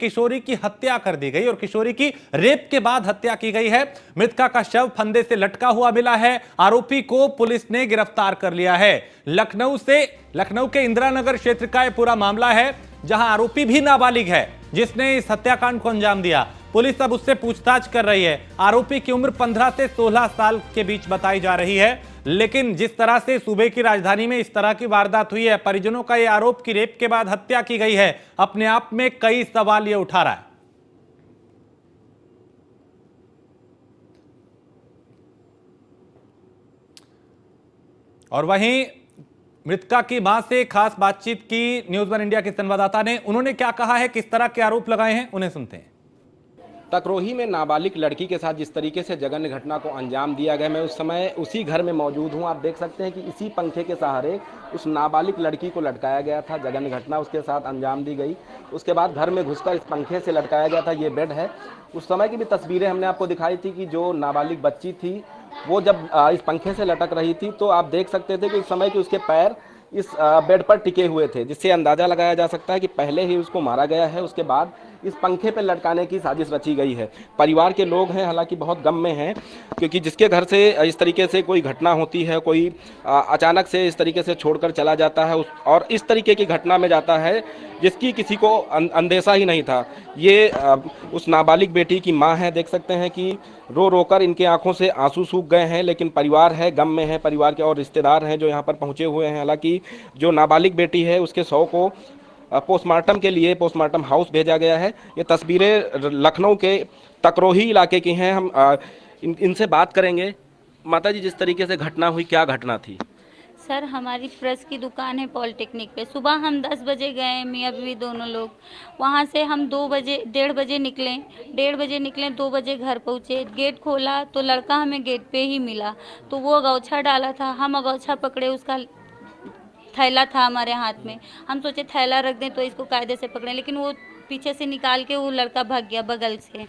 किशोरी की हत्या कर दी गई और किशोरी की रेप के बाद हत्या की गई है। मृतका का शव फंदे से लटका हुआ मिला है। आरोपी को पुलिस ने गिरफ्तार कर लिया है। लखनऊ के इंदिरा नगर क्षेत्र का यह पूरा मामला है, जहां आरोपी भी नाबालिग है जिसने इस हत्याकांड को अंजाम दिया। पुलिस अब उससे पूछताछ कर रही है। आरोपी की उम्र 15 से 16 साल के बीच बताई जा रही है, लेकिन जिस तरह से सूबे की राजधानी में इस तरह की वारदात हुई है, परिजनों का यह आरोप कि रेप के बाद हत्या की गई है, अपने आप में कई सवाल यह उठा रहा है। और वहीं मृतका की मां से खास बातचीत की न्यूज़ वन इंडिया के संवाददाता ने। उन्होंने क्या कहा है, किस तरह के आरोप लगाए हैं, उन्हें सुनते हैं। तकरोही में नाबालिग लड़की के साथ जिस तरीके से जघन्य घटना को अंजाम दिया गया, मैं उस समय उसी घर में मौजूद हूं। आप देख सकते हैं कि इसी पंखे के सहारे उस नाबालिग लड़की को लटकाया गया था। जघन्य घटना उसके साथ अंजाम दी गई। उसके बाद घर में घुसकर इस पंखे से लटकाया गया था। ये बेड है। उस समय की भी तस्वीरें हमने आपको दिखाई थी कि जो नाबालिग बच्ची थी वो जब इस पंखे से लटक रही थी, तो आप देख सकते थे कि उस समय कि उसके पैर इस बेड पर टिके हुए थे, जिससे अंदाज़ा लगाया जा सकता है कि पहले ही उसको मारा गया है। उसके बाद इस पंखे पर लटकाने की साजिश रची गई है। परिवार के लोग हैं हालांकि बहुत गम में हैं, क्योंकि जिसके घर से इस तरीके से कोई घटना होती है, कोई अचानक से इस तरीके से छोड़कर चला जाता है और इस तरीके की घटना में जाता है जिसकी किसी को अंदेशा ही नहीं था। ये उस नाबालिग बेटी की माँ है। देख सकते हैं कि रो रो कर इनके आंखों से आंसू सूख गए हैं, लेकिन परिवार है, गम में है। परिवार के और रिश्तेदार हैं जो यहाँ पर पहुँचे हुए हैं। हालांकि जो नाबालिग बेटी है उसके शव को पोस्टमार्टम के लिए पोस्टमार्टम हाउस भेजा गया है। ये तस्वीरें लखनऊ के तकरोही इलाके की हैं। हम इनसे बात करेंगे। माता जी, जिस तरीके से घटना हुई, क्या घटना थी? सर, हमारी प्रेस की दुकान है पॉलिटेक्निक पे। सुबह हम 10 बजे गए, मियाँ बीवी दोनों लोग। वहाँ से हम 1:30 बजे निकले। 2 बजे घर पहुँचे। गेट खोला तो लड़का हमें गेट पे ही मिला, तो वो अगौछा डाला था। हम अगौछा पकड़े, उसका थैला था हमारे हाथ में। हम सोचे थैला रख दें तो इसको कायदे से पकड़ें, लेकिन वो पीछे से निकाल के वो लड़का भाग गया, बगल से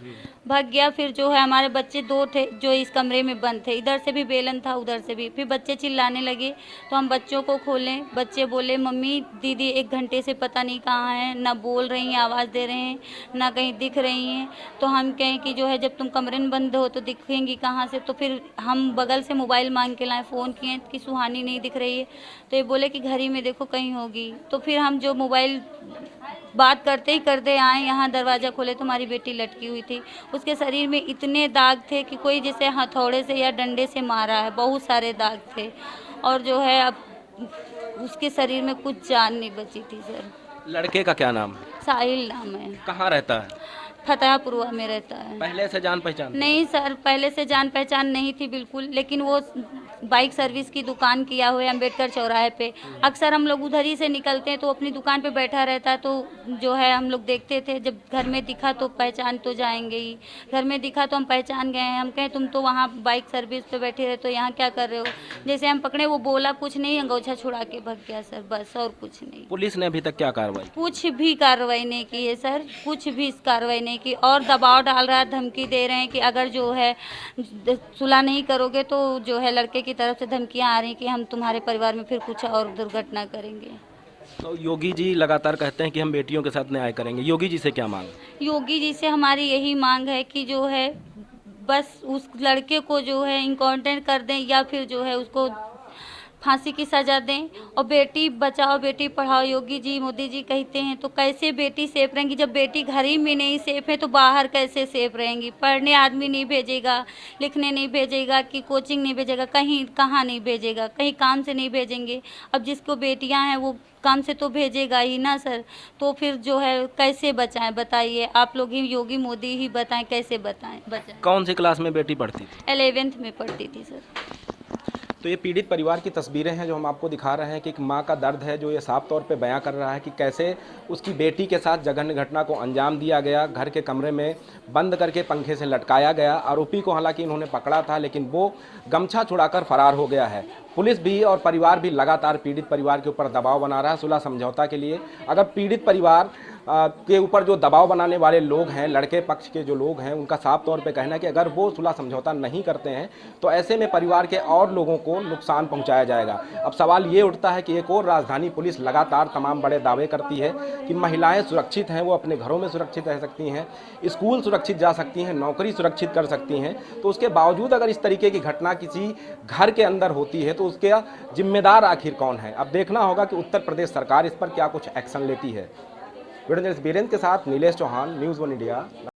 भाग गया। फिर जो है हमारे बच्चे 2 थे जो इस कमरे में बंद थे। इधर से भी बेलन था, उधर से भी। फिर बच्चे चिल्लाने लगे तो हम बच्चों को खोलें। बच्चे बोले, मम्मी दीदी 1 घंटे से पता नहीं कहाँ हैं, ना बोल रही हैं, आवाज़ दे रहे हैं, ना कहीं दिख रही हैं। तो हम कहें कि जो है जब तुम कमरे में बंद हो तो दिखेंगी कहाँ से। तो फिर हम बगल से मोबाइल मांग के लाए, फ़ोन किए कि सुहानी नहीं दिख रही है। तो ये बोले कि घर ही में देखो कहीं होगी। तो फिर हम जो मोबाइल बात करते ही करते आए, यहाँ दरवाज़ा खोले तो हमारी बेटी लटकी हुई थी। उसके शरीर में इतने दाग थे कि कोई जैसे हथौड़े से या डंडे से मारा है, बहुत सारे दाग थे। और जो है अब उसके शरीर में कुछ जान नहीं बची थी सर। लड़के का क्या नाम है? साहिल नाम है। कहाँ रहता है? फतेहपुरवा में रहता है। पहले से जान पहचान? नहीं सर, पहले से जान पहचान नहीं थी बिल्कुल, लेकिन वो बाइक सर्विस की दुकान किया हुआ है अम्बेडकर चौराहे पे। अक्सर हम लोग उधर ही से निकलते हैं तो अपनी दुकान पे बैठा रहता है, तो जो है हम लोग देखते थे। जब घर में दिखा तो पहचान तो जाएंगे ही। घर में दिखा तो हम पहचान गए हैं। हम कहें तुम तो वहाँ बाइक सर्विस पे बैठे रहे, तो यहाँ क्या कर रहे हो। जैसे हम पकड़े, वो बोला कुछ नहीं, अंगोछा छुड़ा के भाग गया सर, बस और कुछ नहीं। पुलिस ने अभी तक क्या कार्रवाई? कुछ भी कार्रवाई नहीं की है सर, कुछ भी कार्रवाई नहीं की। और दबाव डाल रहा है, धमकी दे रहे हैं कि अगर जो है सुलह नहीं करोगे तो जो है लड़के की तरफ से धमकियां आ रही हैं कि हम तुम्हारे परिवार में फिर कुछ और दुर्घटना करेंगे। तो योगी जी लगातार कहते हैं कि हम बेटियों के साथ न्याय करेंगे। योगी जी से क्या मांग? योगी जी से हमारी यही मांग है कि जो है बस उस लड़के को जो है इनकाउंटर कर दें, या फिर जो है उसको फांसी की सज़ा दें। और बेटी बचाओ बेटी पढ़ाओ, योगी जी मोदी जी कहते हैं, तो कैसे बेटी सेफ रहेंगी। जब बेटी घर ही में नहीं सेफ है तो बाहर कैसे सेफ रहेंगी। पढ़ने आदमी नहीं भेजेगा, लिखने नहीं भेजेगा, कि कोचिंग नहीं भेजेगा, कहीं कहाँ नहीं भेजेगा, कहीं काम से नहीं भेजेंगे। अब जिसको बेटियां हैं वो काम से तो भेजेगा ही ना सर। तो फिर जो है कैसे बचाएं, बताइए आप लोग ही, योगी मोदी ही बताएं कैसे बचाएं। कौन सी क्लास में बेटी पढ़ती थी? 11th में पढ़ती थी सर। तो ये पीड़ित परिवार की तस्वीरें हैं जो हम आपको दिखा रहे हैं कि एक माँ का दर्द है जो ये साफ तौर पे बयां कर रहा है कि कैसे उसकी बेटी के साथ जघन्य घटना को अंजाम दिया गया। घर के कमरे में बंद करके पंखे से लटकाया गया। आरोपी को हालांकि इन्होंने पकड़ा था, लेकिन वो गमछा छुड़ाकर फरार हो गया है। पुलिस भी और परिवार भी लगातार पीड़ित परिवार के ऊपर दबाव बना रहा है सुलह समझौता के लिए। अगर पीड़ित परिवार के ऊपर जो दबाव बनाने वाले लोग हैं, लड़के पक्ष के जो लोग हैं, उनका साफ तौर पे कहना है कि अगर वो सुलह समझौता नहीं करते हैं तो ऐसे में परिवार के और लोगों को नुकसान पहुंचाया जाएगा। अब सवाल ये उठता है कि एक और राजधानी पुलिस लगातार तमाम बड़े दावे करती है कि महिलाएं सुरक्षित हैं, वो अपने घरों में सुरक्षित रह सकती हैं, स्कूल सुरक्षित जा सकती हैं, नौकरी सुरक्षित कर सकती हैं, तो उसके बावजूद अगर इस तरीके की घटना किसी घर के अंदर होती है तो उसके जिम्मेदार आखिर कौन है। अब देखना होगा कि उत्तर प्रदेश सरकार इस पर क्या कुछ एक्शन लेती है। वीडियो जर्नलिस्ट बीरेंद्र के साथ नीलेश चौहान, न्यूज़ 1 इंडिया।